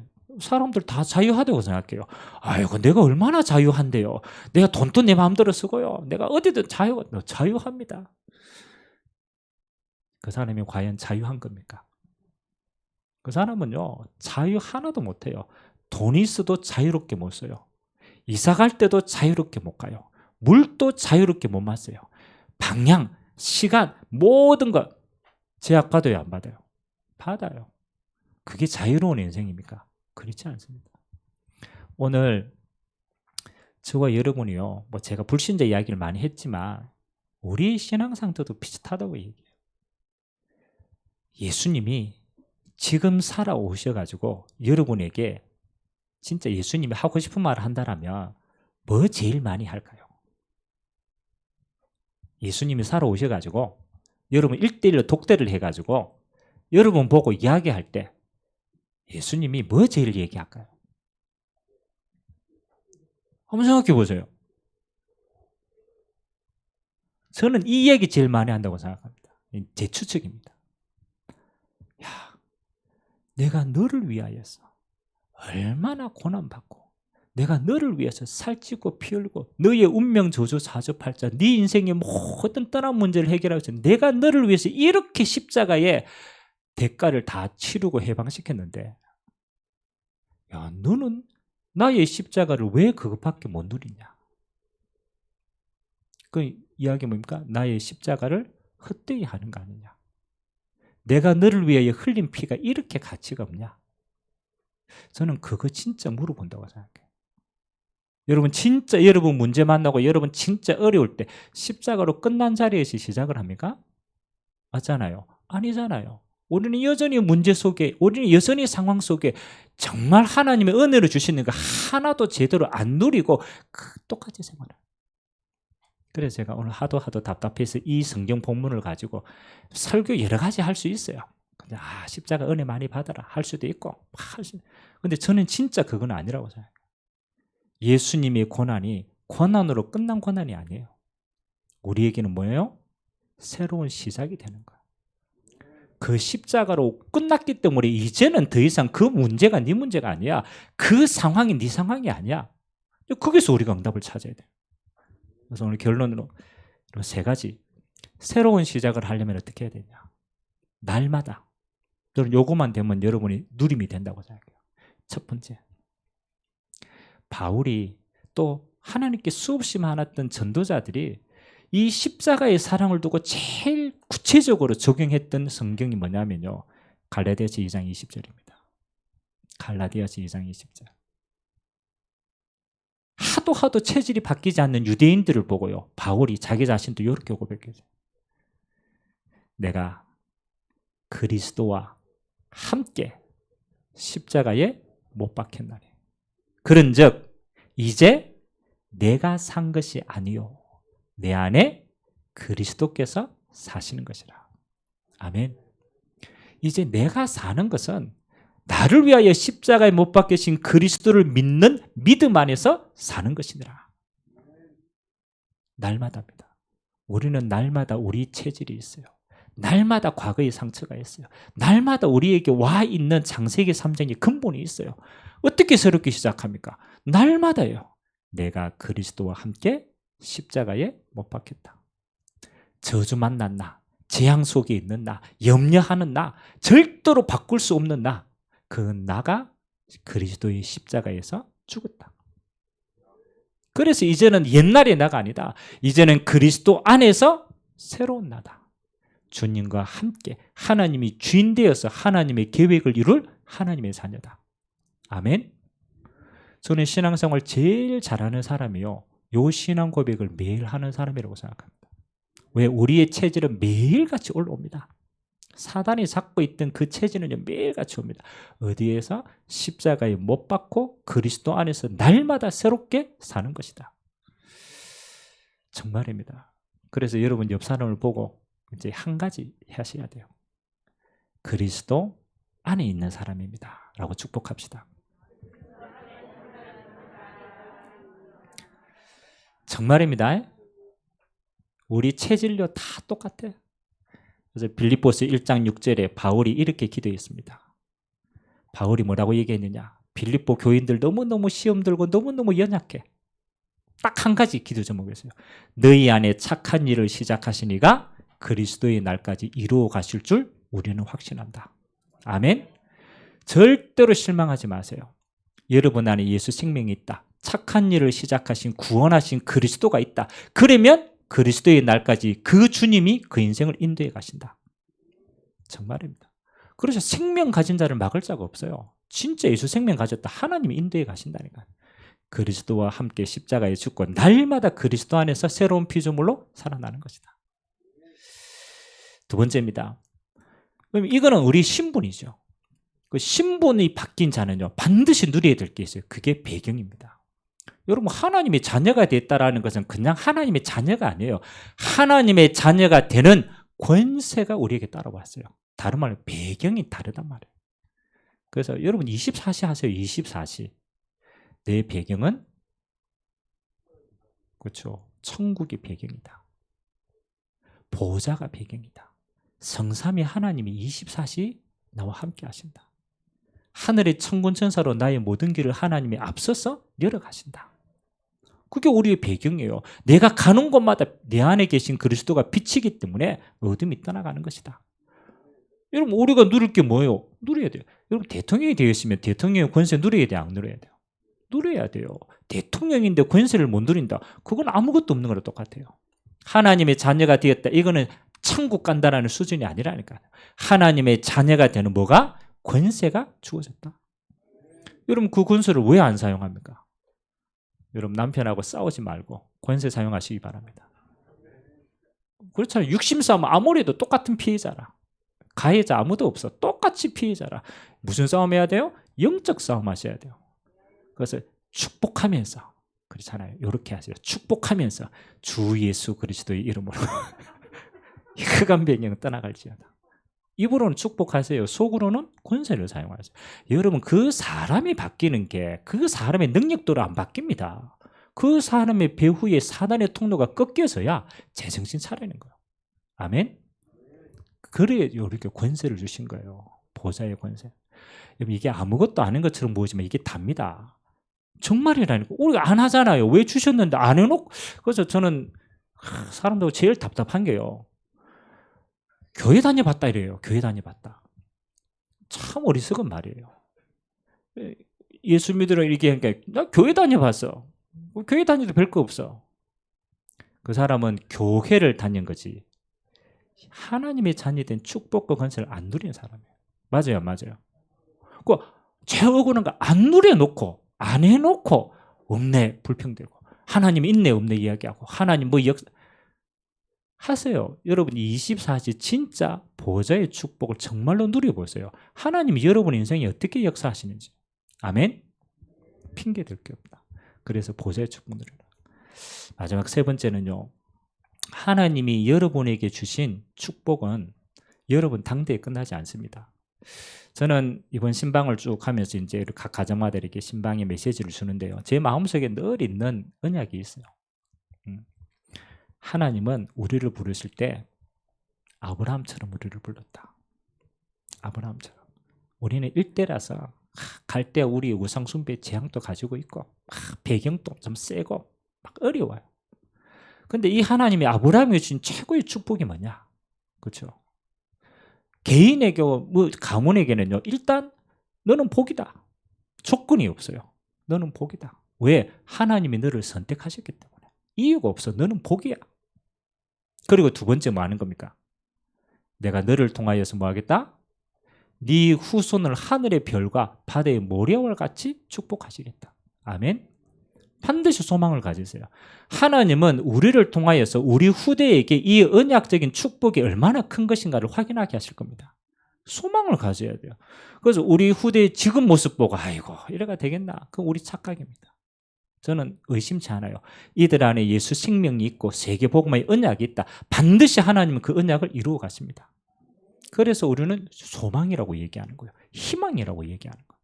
사람들 다 자유하다고 생각해요. 아이고 내가 얼마나 자유한데요. 내가 돈도 내 마음대로 쓰고요. 내가 어디든 자유합니다. 그 사람이 과연 자유한 겁니까? 그 사람은요, 자유 하나도 못해요. 돈이 있어도 자유롭게 못 써요. 이사 갈 때도 자유롭게 못 가요. 물도 자유롭게 못 마셔요. 방향, 시간, 모든 것 제약 받아요, 안 받아요? 받아요. 그게 자유로운 인생입니까? 그렇지 않습니다. 오늘 저와 여러분이요, 뭐 제가 불신자 이야기를 많이 했지만 우리 신앙 상태도 비슷하다고 얘기해요. 예수님이 지금 살아오셔가지고 여러분에게 진짜 예수님이 하고 싶은 말을 한다면 뭐 제일 많이 할까요? 예수님이 살아오셔가지고 여러분 1대1로 독대를 해가지고 여러분 보고 이야기할 때 예수님이 뭐 제일 얘기할까요? 한번 생각해 보세요. 저는 이 얘기 제일 많이 한다고 생각합니다. 제 추측입니다. 야, 내가 너를 위하여서 얼마나 고난받고 내가 너를 위해서 살찌고 피 흘고 너의 운명 저주 사주팔자 네 인생의 모든 떠난 문제를 해결하기 위해서 내가 너를 위해서 이렇게 십자가에 대가를 다 치르고 해방시켰는데 야, 너는 나의 십자가를 왜 그것밖에 못 누리냐? 그 이야기 뭡니까? 나의 십자가를 헛되이 하는 거 아니냐? 내가 너를 위하여 흘린 피가 이렇게 가치가 없냐? 저는 그거 진짜 물어본다고 생각해요. 여러분 진짜 여러분 문제 만나고 여러분 진짜 어려울 때 십자가로 끝난 자리에서 시작을 합니까? 맞잖아요. 아니잖아요. 우리는 여전히 문제 속에 우리는 여전히 상황 속에 정말 하나님의 은혜를 주시는 거 하나도 제대로 안 누리고 똑같이 생활해요. 그래서 제가 오늘 하도 답답해서 이 성경 본문을 가지고 설교 여러 가지 할 수 있어요. 근데 십자가 은혜 많이 받아라 할 수도 있고 근데 저는 진짜 그건 아니라고 생각해요. 예수님의 고난이 고난으로 끝난 고난이 아니에요. 우리에게는 뭐예요? 새로운 시작이 되는 거예요. 그 십자가로 끝났기 때문에 이제는 더 이상 그 문제가 네 문제가 아니야. 그 상황이 네 상황이 아니야. 거기서 우리가 응답을 찾아야 돼요. 그래서 오늘 결론으로 이런 세 가지 새로운 시작을 하려면 어떻게 해야 되냐? 날마다 저는 요거만 되면 여러분이 누림이 된다고 생각해요. 첫 번째, 바울이 또 하나님께 수없이 많았던 전도자들이 이 십자가의 사랑을 두고 제일 구체적으로 적용했던 성경이 뭐냐면요, 갈라디아서 2장 20절입니다. 갈라디아서 2장 20절. 하도 체질이 바뀌지 않는 유대인들을 보고요, 바울이 자기 자신도 이렇게 고백해요. 내가 그리스도와 함께 십자가에 못 박혔나니 그런즉 이제 내가 산 것이 아니요 내 안에 그리스도께서 사시는 것이라. 아멘. 이제 내가 사는 것은 나를 위하여 십자가에 못 박히신 그리스도를 믿는 믿음 안에서 사는 것이니라. 날마다입니다. 우리는 날마다 우리 체질이 있어요. 날마다 과거의 상처가 있어요. 날마다 우리에게 와 있는 창세기 3장의 근본이 있어요. 어떻게 새롭게 시작합니까? 날마다예요. 내가 그리스도와 함께 십자가에 못 박혔다. 저주 만난 나, 재앙 속에 있는 나, 염려하는 나, 절대로 바꿀 수 없는 나, 그 나가 그리스도의 십자가에서 죽었다. 그래서 이제는 옛날의 나가 아니다. 이제는 그리스도 안에서 새로운 나다. 주님과 함께 하나님이 주인 되어서 하나님의 계획을 이룰 하나님의 자녀다. 아멘. 저는 신앙생활 제일 잘하는 사람이요, 요 신앙 고백을 매일 하는 사람이라고 생각합니다. 왜? 우리의 체질은 매일같이 올라옵니다. 사단이 잡고 있던 그 체질은 매일같이 옵니다. 어디에서? 십자가에 못 박고 그리스도 안에서 날마다 새롭게 사는 것이다. 정말입니다. 그래서 여러분 옆 사람을 보고 이제 한 가지 하셔야 돼요. 그리스도 안에 있는 사람입니다 라고 축복합시다. 정말입니다. 우리 체질로 다 똑같아요. 그래서 빌립보서 1장 6절에 바울이 이렇게 기도했습니다. 바울이 뭐라고 얘기했느냐? 빌립보 교인들 너무너무 시험 들고 너무너무 연약해. 딱 한 가지 기도 제목이 있어요. 너희 안에 착한 일을 시작하신 이가 그리스도의 날까지 이루어 가실 줄 우리는 확신한다. 아멘. 절대로 실망하지 마세요. 여러분 안에 예수 생명이 있다. 착한 일을 시작하신 구원하신 그리스도가 있다. 그러면 그리스도의 날까지 그 주님이 그 인생을 인도해 가신다. 정말입니다. 그래서 생명 가진 자를 막을 자가 없어요. 진짜 예수 생명 가졌다. 하나님이 인도해 가신다니까. 그리스도와 함께 십자가에 죽고 날마다 그리스도 안에서 새로운 피조물로 살아나는 것이다. 두 번째입니다. 그럼 이거는 우리 신분이죠. 그 신분이 바뀐 자는요, 반드시 누려야 될 게 있어요. 그게 배경입니다. 여러분, 하나님의 자녀가 됐다라는 것은 그냥 하나님의 자녀가 아니에요. 하나님의 자녀가 되는 권세가 우리에게 따라왔어요. 다른 말로 배경이 다르단 말이에요. 그래서 여러분 24시 하세요. 24시. 내 배경은 그렇죠. 천국이 배경이다. 보좌가 배경이다. 성삼위 하나님이 24시 나와 함께 하신다. 하늘의 천군천사로 나의 모든 길을 하나님이 앞서서 열어가신다. 그게 우리의 배경이에요. 내가 가는 곳마다 내 안에 계신 그리스도가 비치기 때문에 어둠이 떠나가는 것이다. 여러분, 우리가 누릴 게 뭐예요? 누려야 돼요. 여러분, 대통령이 되었으면 대통령의 권세 누려야 돼요? 안 누려야 돼요? 누려야 돼요. 대통령인데 권세를 못 누린다. 그건 아무것도 없는 거랑 똑같아요. 하나님의 자녀가 되었다. 이거는 천국 간다라는 수준이 아니라니까요. 하나님의 자녀가 되는 뭐가? 권세가 주어졌다. 여러분, 그 권세를 왜 안 사용합니까? 여러분, 남편하고 싸우지 말고 권세 사용하시기 바랍니다. 그렇잖아요. 육심 싸움 아무래도 똑같은 피해자라. 가해자 아무도 없어. 똑같이 피해자라. 무슨 싸움 해야 돼요? 영적 싸움 하셔야 돼요. 그래서 축복하면서, 그렇잖아요. 이렇게 하세요. 축복하면서 주 예수 그리스도의 이름으로 흑암 배경 떠나갈지어다. 입으로는 축복하세요. 속으로는 권세를 사용하세요. 여러분, 그 사람이 바뀌는 게 그 사람의 능력도로 안 바뀝니다. 그 사람의 배후에 사단의 통로가 꺾여서야 제정신 차리는 거예요. 아멘? 그래야 이렇게 권세를 주신 거예요. 보좌의 권세. 여러분, 이게 아무것도 아닌 것처럼 보이지만 이게 답니다. 정말이라니까. 우리가 안 하잖아요. 왜 주셨는데 안 해놓고. 그래서 저는 사람들 제일 답답한 게요. 교회 다녀봤다 이래요. 교회 다녀봤다. 참 어리석은 말이에요. 예수 믿으러 얘기하니까 나 교회 다녀봤어. 교회 다녀도 별거 없어. 그 사람은 교회를 다닌 거지. 하나님의 자녀된 축복과 권세를 안 누리는 사람이에요. 맞아요, 맞아요. 그 죄 억울한 거 안 누려놓고 안 해놓고 없네 불평되고 하나님 있네 없네 이야기하고 하나님 뭐 하세요. 여러분 24시 진짜 보좌의 축복을 정말로 누려보세요. 하나님이 여러분 인생에 어떻게 역사하시는지. 아멘? 핑계 댈 게 없다. 그래서 보좌의 축복 누려라. 마지막 세 번째는요. 하나님이 여러분에게 주신 축복은 여러분 당대에 끝나지 않습니다. 저는 이번 신방을 쭉 하면서 이제 각 가정마다에게 신방의 메시지를 주는데요. 제 마음속에 늘 있는 언약이 있어요. 하나님은 우리를 부르실 때 아브라함처럼 우리를 불렀다. 아브라함처럼. 우리는 일대라서 갈 때 우리 우상 숭배 재앙도 가지고 있고 배경도 좀 세고 막 어려워요. 근데 이 하나님이 아브라함이 주신 최고의 축복이 뭐냐? 그렇죠? 개인에게 뭐 가문에게는요. 일단 너는 복이다. 조건이 없어요. 너는 복이다. 왜? 하나님이 너를 선택하셨기 때문에. 이유가 없어. 너는 복이야. 그리고 두 번째 뭐 하는 겁니까? 내가 너를 통하여서 뭐 하겠다? 네 후손을 하늘의 별과 바다의 모래와 같이 축복하시겠다. 아멘. 반드시 소망을 가지세요. 하나님은 우리를 통하여서 우리 후대에게 이 언약적인 축복이 얼마나 큰 것인가를 확인하게 하실 겁니다. 소망을 가져야 돼요. 그래서 우리 후대의 지금 모습 보고 아이고 이래가 되겠나? 그건 우리 착각입니다. 저는 의심치 않아요. 이들 안에 예수 생명이 있고 세계복음의 언약이 있다. 반드시 하나님은 그 언약을 이루어 가십니다. 그래서 우리는 소망이라고 얘기하는 거예요. 희망이라고 얘기하는 거예요.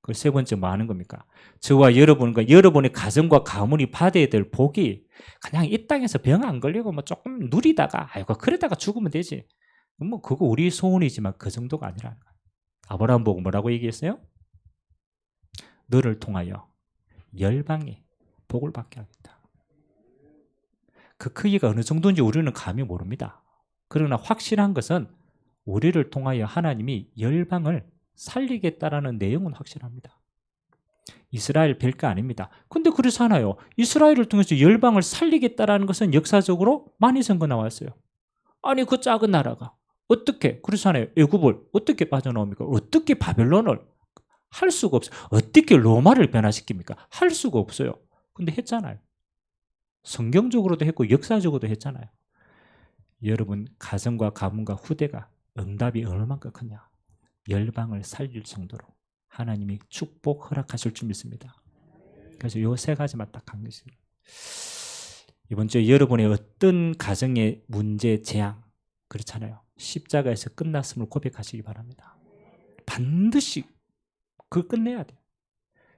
그 세 번째 뭐 하는 겁니까? 저와 여러분과 여러분의 가정과 가문이 받아야 될 복이 그냥 이 땅에서 병 안 걸리고 뭐 조금 누리다가 아이고 그러다가 죽으면 되지. 뭐 그거 우리 소원이지만 그 정도가 아니라는 거예요. 아브라함 보고 뭐라고 얘기했어요? 너를 통하여 열방이 복을 받게 하겠다. 그 크기가 어느 정도인지 우리는 감히 모릅니다. 그러나 확실한 것은 우리를 통하여 하나님이 열방을 살리겠다라는 내용은 확실합니다. 이스라엘 별거 아닙니다. 근데 그래서 하나요? 이스라엘을 통해서 열방을 살리겠다라는 것은 역사적으로 많이 선거 나왔어요. 아니 그 작은 나라가 어떻게 그래서 하나요? 애굽을 어떻게 빠져나옵니까? 어떻게 바벨론을 할 수가 없어요. 어떻게 로마를 변화시킵니까? 할 수가 없어요. 근데 했잖아요. 성경적으로도 했고 역사적으로도 했잖아요. 여러분 가정과 가문과 후대가 응답이 얼마만큼 크냐. 열방을 살릴 정도로 하나님이 축복 허락하실 줄 믿습니다. 그래서 요 세 가지만 딱 강조했습니다. 이번 주에 여러분의 어떤 가정의 문제, 재앙 그렇잖아요. 십자가에서 끝났음을 고백하시기 바랍니다. 반드시 그걸 끝내야 돼요.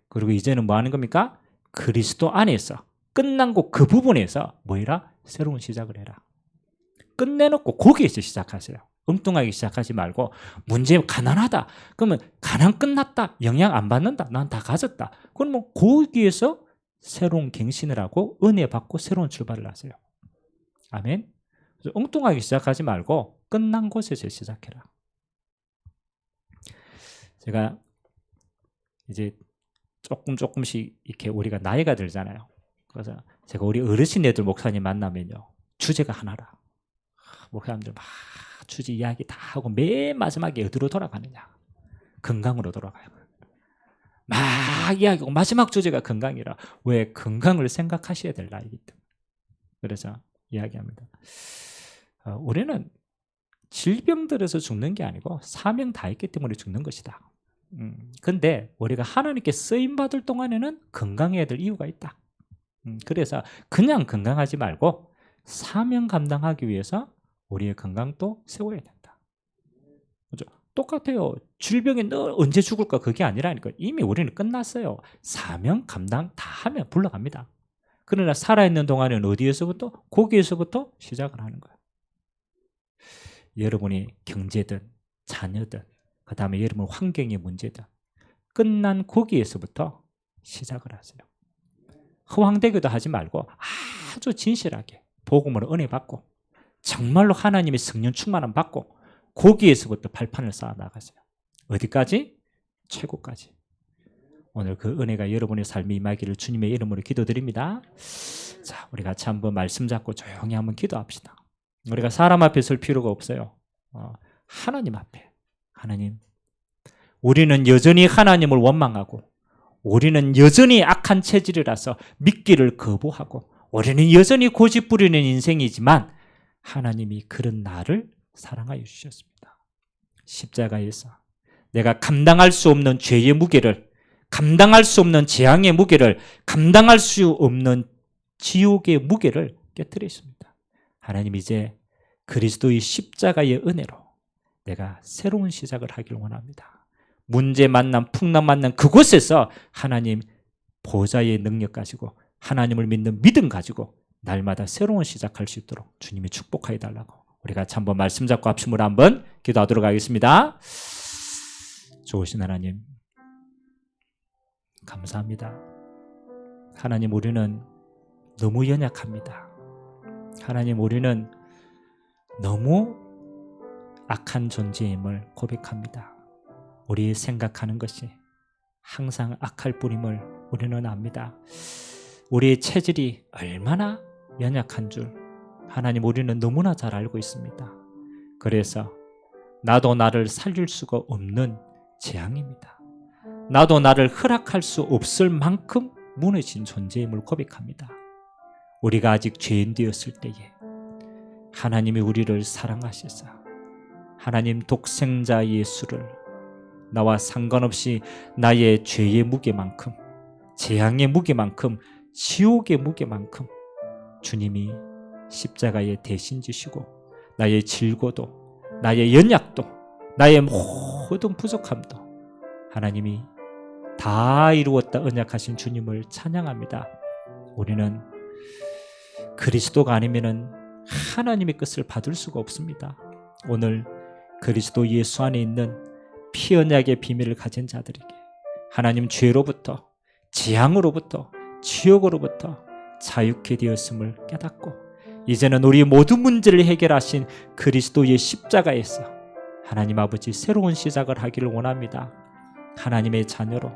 그리고 이제는 뭐 하는 겁니까? 그리스도 안에서 끝난 거 그 부분에서 뭐 해라? 새로운 시작을 해라. 끝내놓고 거기에서 시작하세요. 엉뚱하게 시작하지 말고 문제 가난하다. 그러면 가난 끝났다. 영향 안 받는다. 난 다 가졌다. 그러면 거기에서 새로운 갱신을 하고 은혜 받고 새로운 출발을 하세요. 아멘. 그래서 엉뚱하게 시작하지 말고 끝난 곳에서 시작해라. 제가 이제 조금씩 이렇게 우리가 나이가 들잖아요. 그래서 제가 우리 어르신애들 목사님 만나면요. 주제가 하나라. 목사님들 막 주제 이야기 다 하고 맨 마지막에 어디로 돌아가느냐. 건강으로 돌아가요. 막 이야기하고 마지막 주제가 건강이라. 왜? 건강을 생각하셔야 될 나이기 때문에. 그래서 이야기합니다. 우리는 질병들에서 죽는 게 아니고 사명 다 했기 때문에 죽는 것이다. 근데 우리가 하나님께 쓰임받을 동안에는 건강해야 될 이유가 있다. 그래서 그냥 건강하지 말고 사명 감당하기 위해서 우리의 건강도 세워야 된다. 그죠? 똑같아요. 질병에 너 언제 죽을까 그게 아니라니까. 이미 우리는 끝났어요. 사명 감당 다 하면 불러갑니다. 그러나 살아있는 동안은 어디에서부터? 거기에서부터 시작을 하는 거예요. 여러분이 경제든 자녀든 그 다음에 여러분 환경의 문제든 끝난 거기에서부터 시작을 하세요. 허황되기도 하지 말고 아주 진실하게 복음으로 은혜 받고 정말로 하나님의 성령 충만함 받고 거기에서부터 발판을 쌓아 나가세요. 어디까지? 최고까지. 오늘 그 은혜가 여러분의 삶에 임하기를 주님의 이름으로 기도드립니다. 자, 우리 같이 한번 말씀 잡고 조용히 한번 기도합시다. 우리가 사람 앞에 설 필요가 없어요. 하나님 앞에. 하나님, 우리는 여전히 하나님을 원망하고 우리는 여전히 악한 체질이라서 믿기를 거부하고 우리는 여전히 고집 부리는 인생이지만 하나님이 그런 나를 사랑하여 주셨습니다. 십자가에서 내가 감당할 수 없는 죄의 무게를, 감당할 수 없는 재앙의 무게를, 감당할 수 없는 지옥의 무게를 깨뜨렸습니다. 하나님 이제 그리스도의 십자가의 은혜로 내가 새로운 시작을 하길 원합니다. 문제 만남, 풍랑 만남 그곳에서 하나님 보좌의 능력 가지고 하나님을 믿는 믿음 가지고 날마다 새로운 시작할 수 있도록 주님이 축복하여 달라고 우리 같이 한번 말씀 잡고 합심으로 한번 기도하도록 하겠습니다. 좋으신 하나님 감사합니다. 하나님 우리는 너무 연약합니다. 하나님 우리는 너무 악한 존재임을 고백합니다. 우리 생각하는 것이 항상 악할 뿐임을 우리는 압니다. 우리의 체질이 얼마나 연약한 줄 하나님 우리는 너무나 잘 알고 있습니다. 그래서 나도 나를 살릴 수가 없는 재앙입니다. 나도 나를 허락할 수 없을 만큼 무너진 존재임을 고백합니다. 우리가 아직 죄인 되었을 때에 하나님이 우리를 사랑하시사 하나님 독생자 예수를 나와 상관없이 나의 죄의 무게만큼 재앙의 무게만큼 지옥의 무게만큼 주님이 십자가에 대신 지시고 나의 질고도 나의 연약도 나의 모든 부족함도 하나님이 다 이루었다 언약하신 주님을 찬양합니다. 우리는 그리스도가 아니면은 하나님의 것을 받을 수가 없습니다. 오늘 그리스도 예수 안에 있는 피 언약의 비밀을 가진 자들에게 하나님 죄로부터 재앙으로부터 지옥으로부터 자유케 되었음을 깨닫고 이제는 우리 모든 문제를 해결하신 그리스도의 십자가에서 하나님 아버지 새로운 시작을 하기를 원합니다. 하나님의 자녀로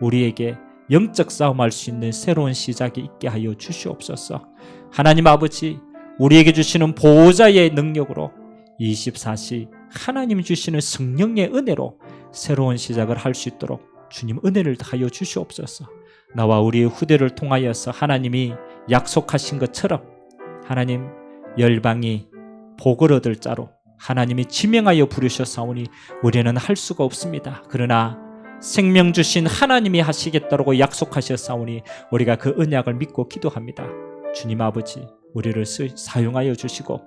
우리에게 영적 싸움할 수 있는 새로운 시작이 있게 하여 주시옵소서. 하나님 아버지, 우리에게 주시는 보호자의 능력으로 24시 하나님이 주시는 성령의 은혜로 새로운 시작을 할 수 있도록 주님 은혜를 하여 주시옵소서. 나와 우리의 후대를 통하여서 하나님이 약속하신 것처럼 하나님 열방이 복을 얻을 자로 하나님이 지명하여 부르셨사오니 우리는 할 수가 없습니다. 그러나 생명 주신 하나님이 하시겠다고 약속하셨사오니 우리가 그 언약을 믿고 기도합니다. 주님 아버지, 우리를 사용하여 주시고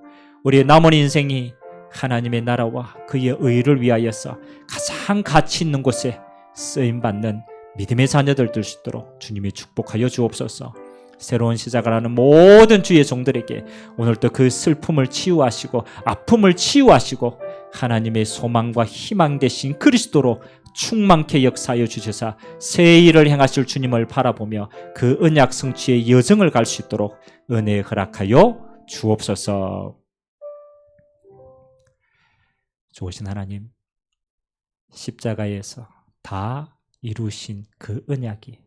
우리의 남은 인생이 하나님의 나라와 그의 의를 위하여서 가장 가치 있는 곳에 쓰임받는 믿음의 자녀들 될 수 있도록 주님이 축복하여 주옵소서. 새로운 시작을 하는 모든 주의 종들에게 오늘도 그 슬픔을 치유하시고 아픔을 치유하시고 하나님의 소망과 희망 되신 그리스도로 충만케 역사하여 주셔서 새 일을 행하실 주님을 바라보며 그 언약 성취의 여정을 갈 수 있도록 은혜 허락하여 주옵소서. 좋으신 하나님, 십자가에서 다 이루신 그 언약이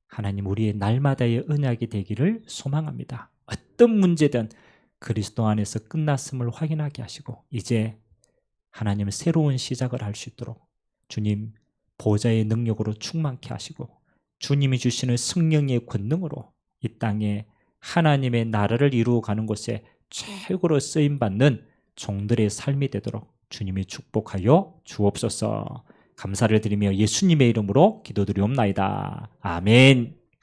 하나님 우리의 날마다의 언약이 되기를 소망합니다. 어떤 문제든 그리스도 안에서 끝났음을 확인하게 하시고 이제 하나님 새로운 시작을 할 수 있도록 주님 보좌의 능력으로 충만케 하시고 주님이 주시는 성령의 권능으로 이 땅에 하나님의 나라를 이루어가는 곳에 최고로 쓰임받는 종들의 삶이 되도록 주님이 축복하여 주옵소서. 감사를 드리며 예수님의 이름으로 기도드리옵나이다. 아멘.